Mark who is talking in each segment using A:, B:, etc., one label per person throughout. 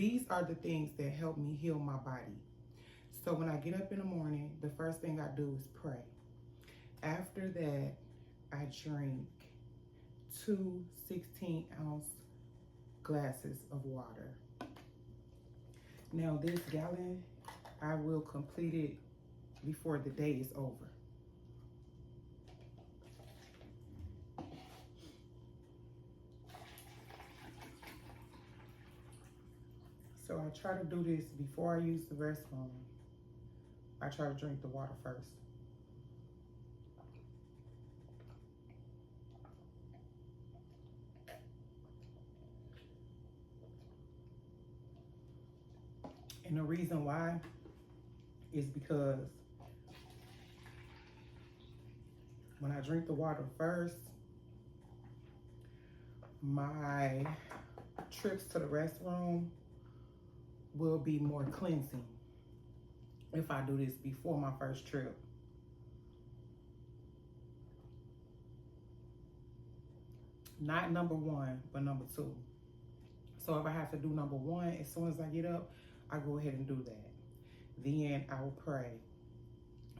A: these are the things that help me heal my body. So when I get up in the morning, the first thing I do is pray. After that, I drink 2 16-ounce glasses of water. Now this gallon, I will complete it before the day is over. So I try to do this before I use the restroom. I try to drink the water first. And the reason why is because when I drink the water first, my trips to the restroom will be more cleansing if I do this before my first trip. Not number one, but number two. So if I have to do number one, as soon as I get up, I go ahead and do that. Then I will pray.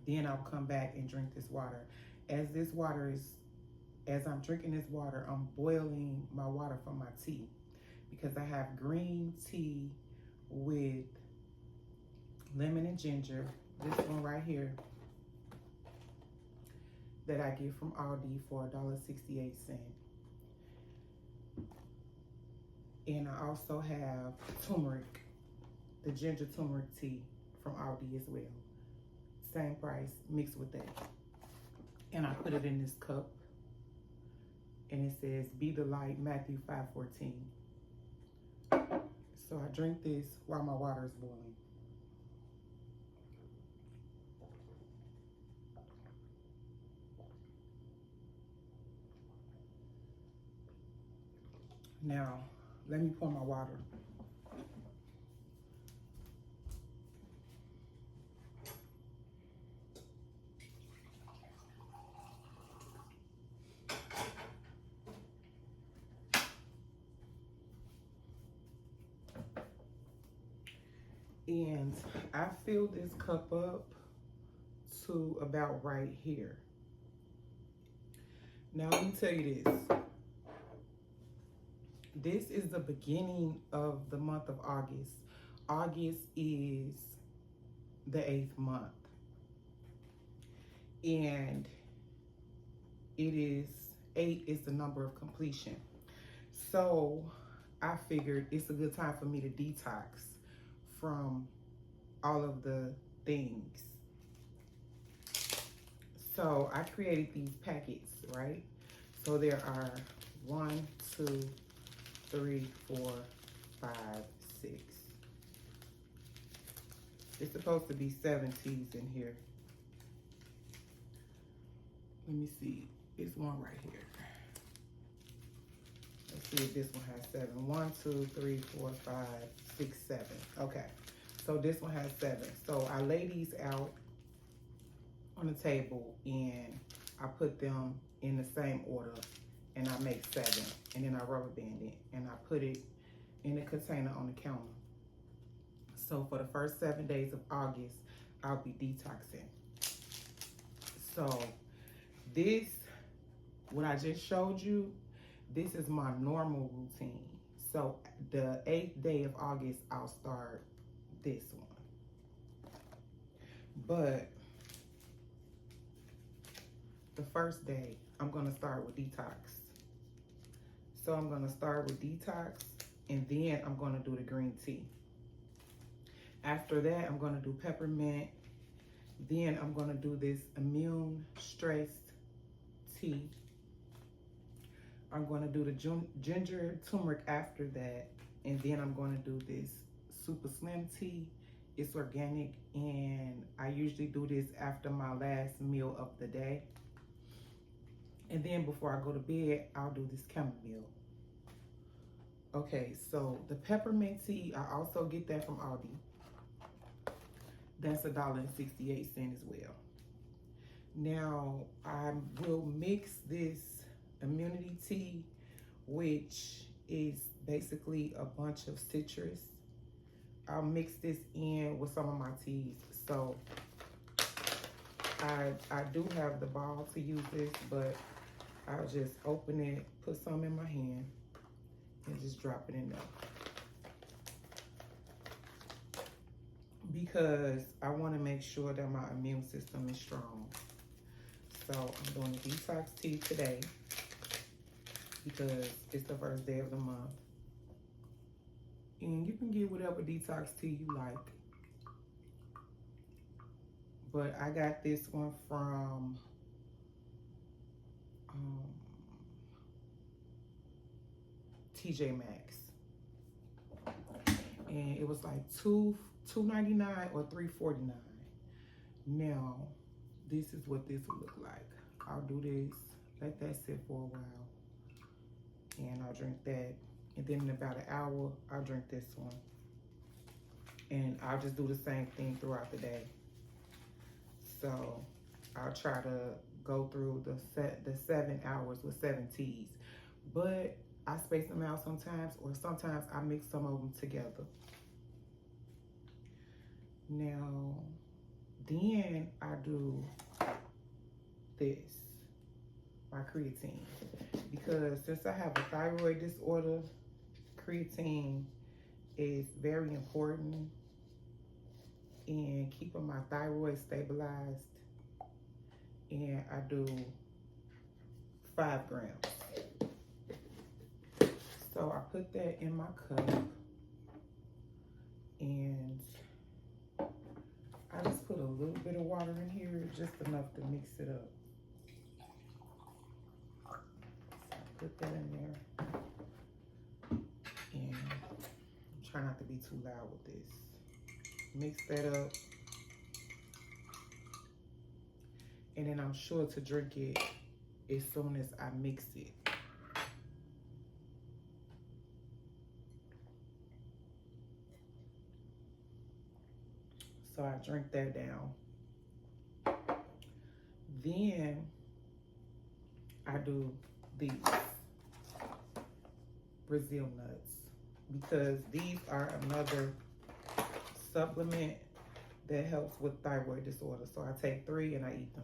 A: Then I'll come back and drink this water. As I'm drinking this water, I'm boiling my water for my tea, because I have green tea with lemon and ginger. This one right here that I get from Aldi for $1.68. And I also have turmeric, the ginger turmeric tea from Aldi as well. Same price, mixed with that. And I put it in this cup. And it says, "Be the light," Matthew 5:14. So I drink this while my water is boiling. Now, let me pour my water. And I fill this cup up to about right here. Now let me tell you this. This is the beginning of the month of August. August is the 8th month. And it is, 8 is the number of completion. So I figured it's a good time for me to detox from all of the things. So I created these packets, right? So there are 1, 2, 3, 4, 5, 6. It's supposed to be 7 teas in here. Let me see. It's one right here. Let's see if this one has 7. 1, 2, 3, 4, 5, 6, 7. Okay. So this one has 7. So I lay these out on the table and I put them in the same order and I make 7. And then I rubber band it and I put it in a container on the counter. So for the first 7 days of August, I'll be detoxing. So this, what I just showed you, this is my normal routine. So the 8th day of August, I'll start this one. But the first day, I'm gonna start with detox. So I'm gonna start with detox and then I'm gonna do the green tea. After that, I'm gonna do peppermint. Then I'm gonna do this immune stress tea. I'm gonna do the ginger turmeric after that. And then I'm gonna do this super slim tea. It's organic and I usually do this after my last meal of the day. And then before I go to bed, I'll do this chamomile. Okay, so the peppermint tea, I also get that from Aldi. That's $1.68 as well. Now, I will mix this immunity tea, which is basically a bunch of citrus. I'll mix this in with some of my teas. So I do have the ball to use this, but I'll just open it, put some in my hand, and just drop it in there. Because I want to make sure that my immune system is strong. So I'm doing a detox tea today because it's the first day of the month. And you can get whatever detox tea you like. But I got this one from TJ Maxx. And it was like $2.99 or $3.49. Now, this is what this will look like. I'll do this, let that sit for a while, and I'll drink that. And then in about an hour, I'll drink this one. And I'll just do the same thing throughout the day. So I'll try to go through the 7 hours with 7 teas. But I space them out sometimes, or sometimes I mix some of them together. Now, then I do this, my creatine. Because since I have a thyroid disorder, creatine is very important in keeping my thyroid stabilized. And I do 5 grams. So I put that in my cup, and I just put a little bit of water in here, just enough to mix it up. So I put that in there, and try not to be too loud with this. Mix that up, and then I'm sure to drink it as soon as I mix it. So I drink that down. Then I do these Brazil nuts, because these are another supplement that helps with thyroid disorder. So I take 3 and I eat them.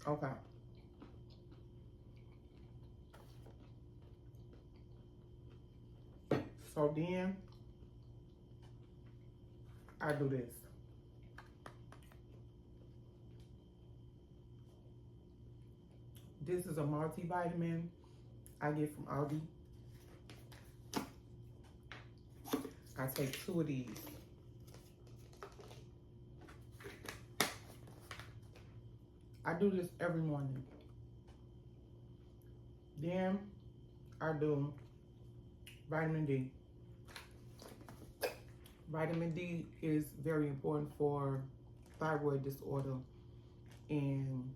A: Okay. So then I do this. This is a multivitamin I get from Aldi. I take 2 of these. I do this every morning. Then I do vitamin D. Vitamin D is very important for thyroid disorder and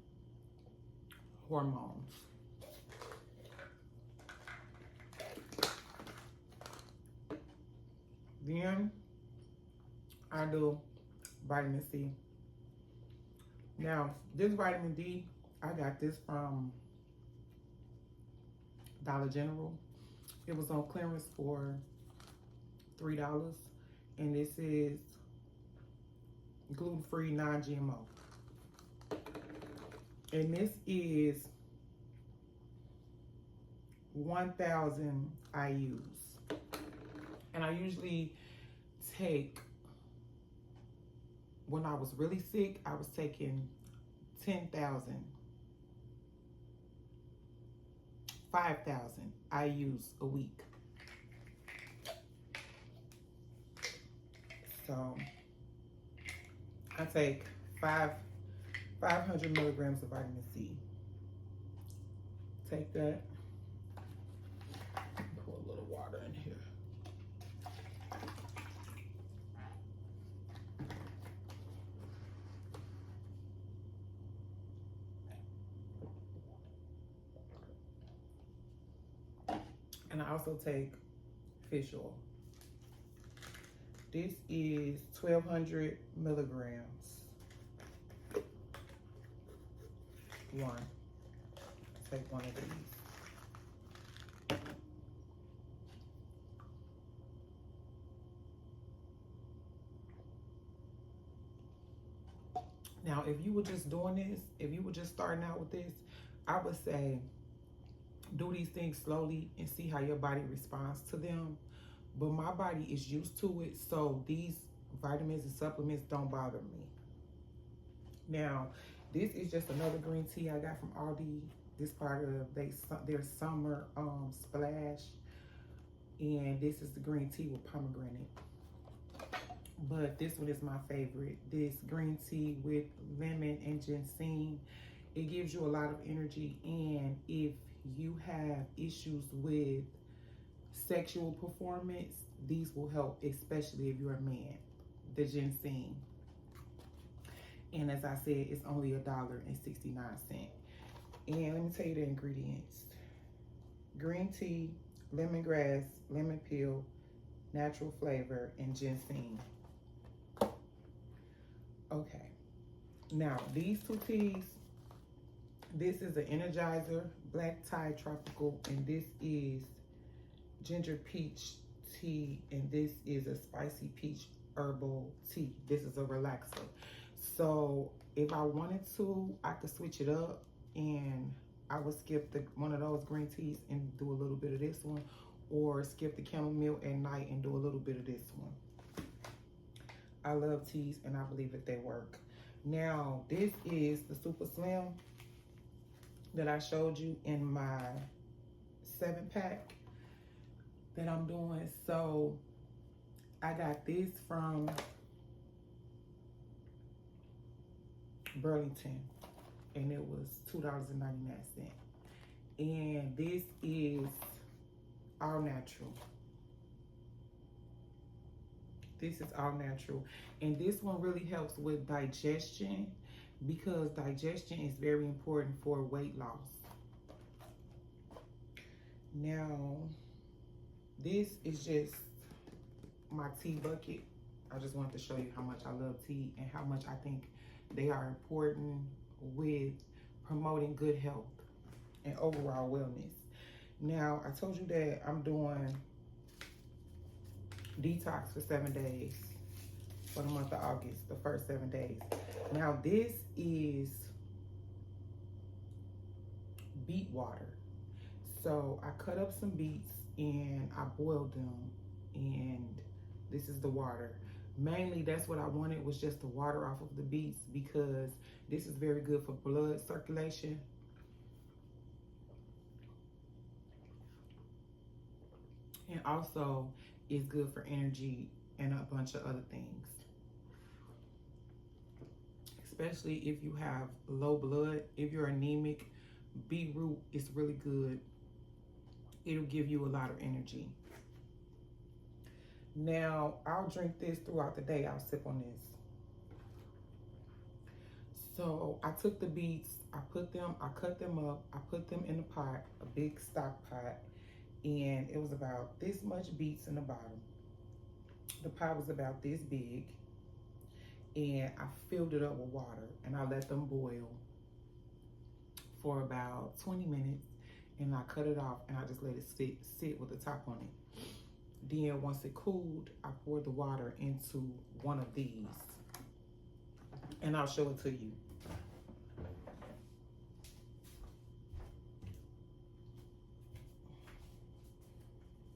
A: hormones. Then I do vitamin C. Now, this vitamin D, I got this from Dollar General. It was on clearance for $3. And this is gluten-free, non-GMO. And this is 1,000 IUs. And I usually take, when I was really sick, I was taking 10,000, 5,000 IUs a week. So I take 500 milligrams of vitamin C. Take that, pour a little water in here. And I also take fish oil. This is 1,200 milligrams. One. Take one of these. Now, if you were just doing this, if you were just starting out with this, I would say do these things slowly and see how your body responds to them. But my body is used to it, so these vitamins and supplements don't bother me. Now, this is just another green tea I got from Aldi. This part of their summer splash. And this is the green tea with pomegranate. But this one is my favorite. This green tea with lemon and ginseng. It gives you a lot of energy. And if you have issues with sexual performance, these will help, especially if you're a man. The ginseng. And as I said, it's only $1.69. And let me tell you the ingredients. Green tea, lemongrass, lemon peel, natural flavor, and ginseng. Okay. Now, these two teas, this is the Energizer Black Tie Tropical, and this is ginger peach tea, and this is a spicy peach herbal tea. This is a relaxer. So if I wanted to, I could switch it up, and I would skip one of those green teas and do a little bit of this one, or skip the chamomile at night and do a little bit of this one. I love teas, and I believe that they work. Now, this is the Super Slim that I showed you in my 7-pack that I'm doing. So I got this from Burlington, and it was $2.99. And this is all natural. This is all natural. And this one really helps with digestion, because digestion is very important for weight loss. Now, this is just my tea bucket. I just wanted to show you how much I love tea and how much I think they are important with promoting good health and overall wellness. Now, I told you that I'm doing detox for 7 days for the month of August, the first 7 days. Now, this is beet water. So I cut up some beets and I boiled them, and this is the water. Mainly, that's what I wanted, was just the water off of the beets, because this is very good for blood circulation. And also, it's good for energy and a bunch of other things. Especially if you have low blood, if you're anemic, beetroot is really good. It'll give you a lot of energy. Now, I'll drink this throughout the day. I'll sip on this. So I took the beets, I cut them up, I put them in a pot, a big stock pot, and it was about this much beets in the bottom. The pot was about this big, and I filled it up with water, and I let them boil for about 20 minutes, and I cut it off, and I just let it sit with the top on it. Then once it cooled, I poured the water into one of these, and I'll show it to you.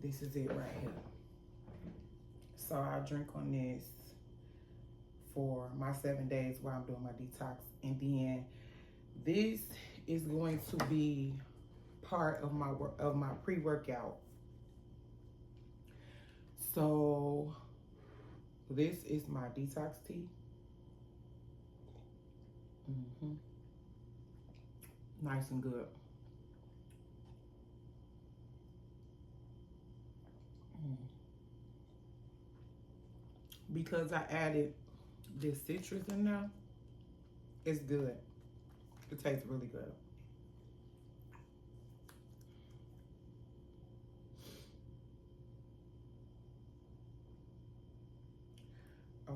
A: This is it right here. So I'll drink on this for my 7 days while I'm doing my detox. And then this is going to be part of my pre-workout. So this is my detox tea. Nice and good. Because I added this citrus in there, it's good. It tastes really good.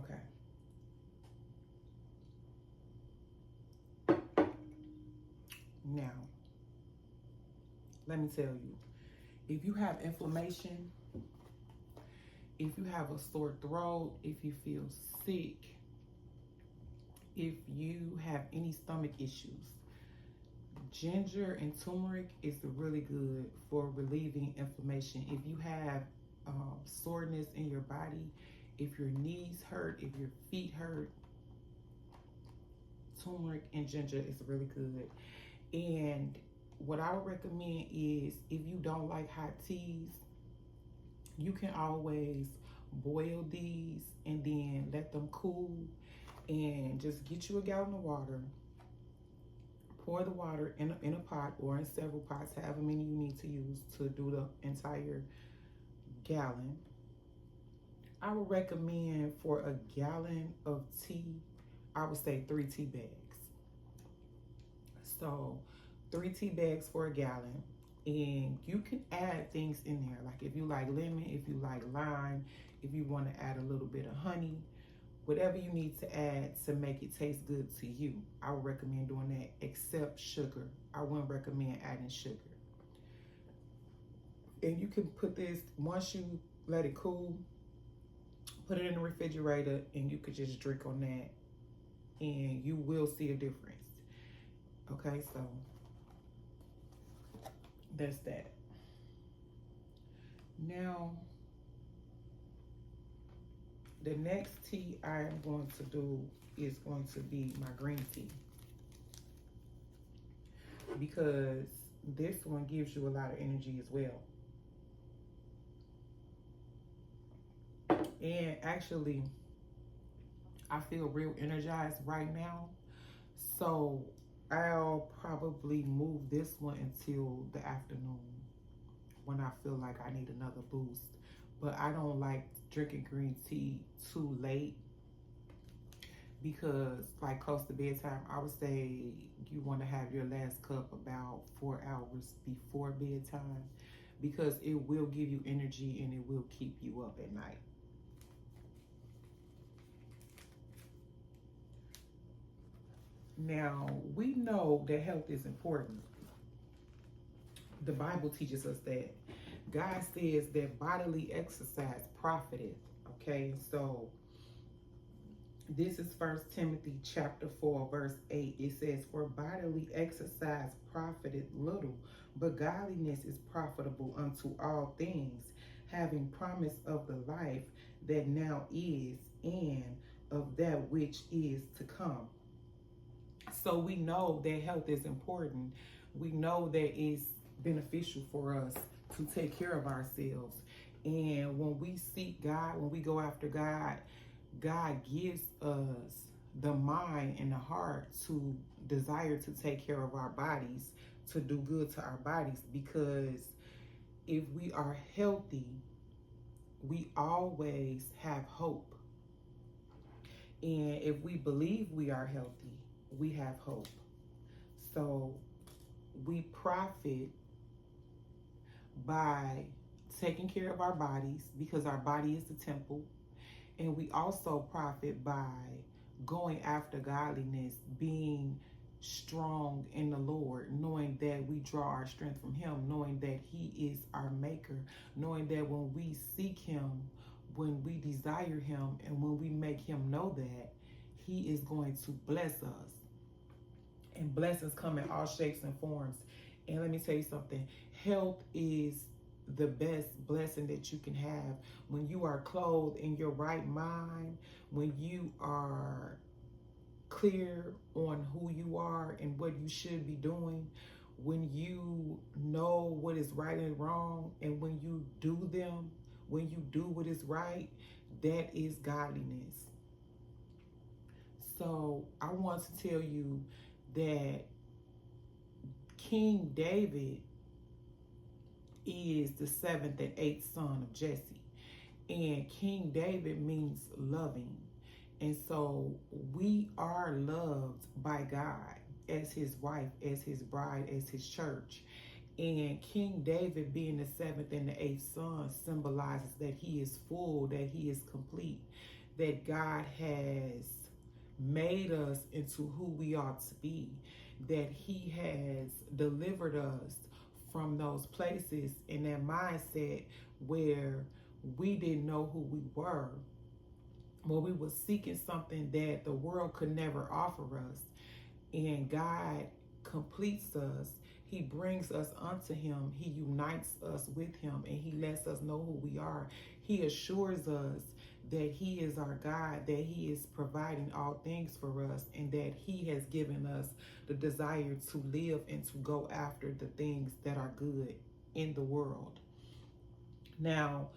A: Okay. Now, let me tell you, if you have inflammation, if you have a sore throat, if you feel sick, if you have any stomach issues, ginger and turmeric is really good for relieving inflammation. If you have soreness in your body, if your knees hurt, if your feet hurt, turmeric and ginger is really good. And what I would recommend is, if you don't like hot teas, you can always boil these and then let them cool, and just get you a gallon of water. Pour the water in a pot or in several pots, however many you need to use to do the entire gallon. I would recommend for a gallon of tea, I would say 3 tea bags. So 3 tea bags for a gallon. And you can add things in there, like if you like lemon, if you like lime, if you want to add a little bit of honey, whatever you need to add to make it taste good to you. I would recommend doing that, except sugar. I wouldn't recommend adding sugar. And you can put this, once you let it cool, put it in the refrigerator, and you could just drink on that, and you will see a difference. Okay, so that's that. Now, the next tea I am going to do is going to be my green tea, because this one gives you a lot of energy as well. And actually, I feel real energized right now. So I'll probably move this one until the afternoon when I feel like I need another boost. But I don't like drinking green tea too late, because like close to bedtime, I would say you want to have your last cup about 4 hours before bedtime, because it will give you energy and it will keep you up at night. Now, we know that health is important. The Bible teaches us that. God says that bodily exercise profiteth. Okay, so this is 1 Timothy chapter 4, verse 8. It says, for bodily exercise profiteth little, but godliness is profitable unto all things, having promise of the life that now is, and of that which is to come. So we know that health is important. We know that it's beneficial for us to take care of ourselves. And when we seek God, when we go after God, God gives us the mind and the heart to desire to take care of our bodies, to do good to our bodies. Because if we are healthy, we always have hope. And if we believe we are healthy, we have hope. So we profit by taking care of our bodies, because our body is the temple. And we also profit by going after godliness, being strong in the Lord, knowing that we draw our strength from Him, knowing that He is our maker, knowing that when we seek Him, when we desire Him, and when we make Him know that, He is going to bless us. And blessings come in all shapes and forms. And let me tell you something, health is the best blessing that you can have. When you are clothed in your right mind, when you are clear on who you are and what you should be doing, when you know what is right and wrong, and when you do them, when you do what is right, that is godliness. So I want to tell you that King David is the 7th and 8th son of Jesse. And King David means loving. And so we are loved by God as His wife, as His bride, as His church. And King David, being the 7th and the 8th son, symbolizes that he is full, that he is complete, that God has made us into who we ought to be, that He has delivered us from those places in that mindset where we didn't know who we were, where we were seeking something that the world could never offer us. And God completes us. He brings us unto Him. He unites us with Him, and He lets us know who we are. He assures us that He is our God, that He is providing all things for us, and that He has given us the desire to live and to go after the things that are good in the world. Now,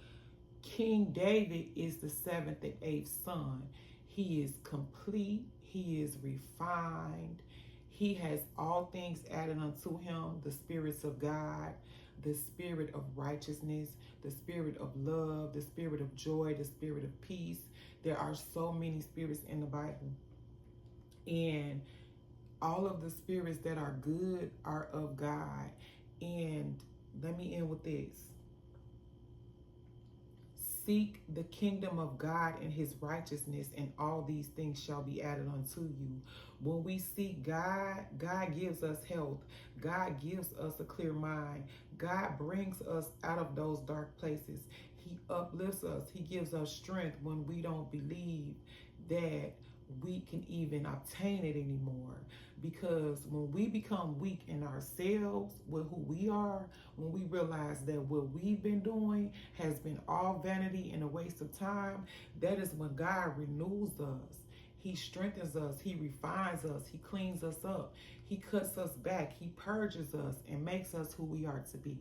A: King David is the seventh and eighth son. He is complete. He is refined. He has all things added unto him, the spirits of God, the spirit of righteousness, the spirit of love, the spirit of joy, the spirit of peace. There are so many spirits in the Bible. And all of the spirits that are good are of God. And let me end with this. Seek the kingdom of God and His righteousness, and all these things shall be added unto you. When we seek God, God gives us health. God gives us a clear mind. God brings us out of those dark places. He uplifts us. He gives us strength when we don't believe that we can even obtain it anymore. Because when we become weak in ourselves with who we are, when we realize that what we've been doing has been all vanity and a waste of time, that is when God renews us. He strengthens us. He refines us. He cleans us up. He cuts us back. He purges us and makes us who we are to be.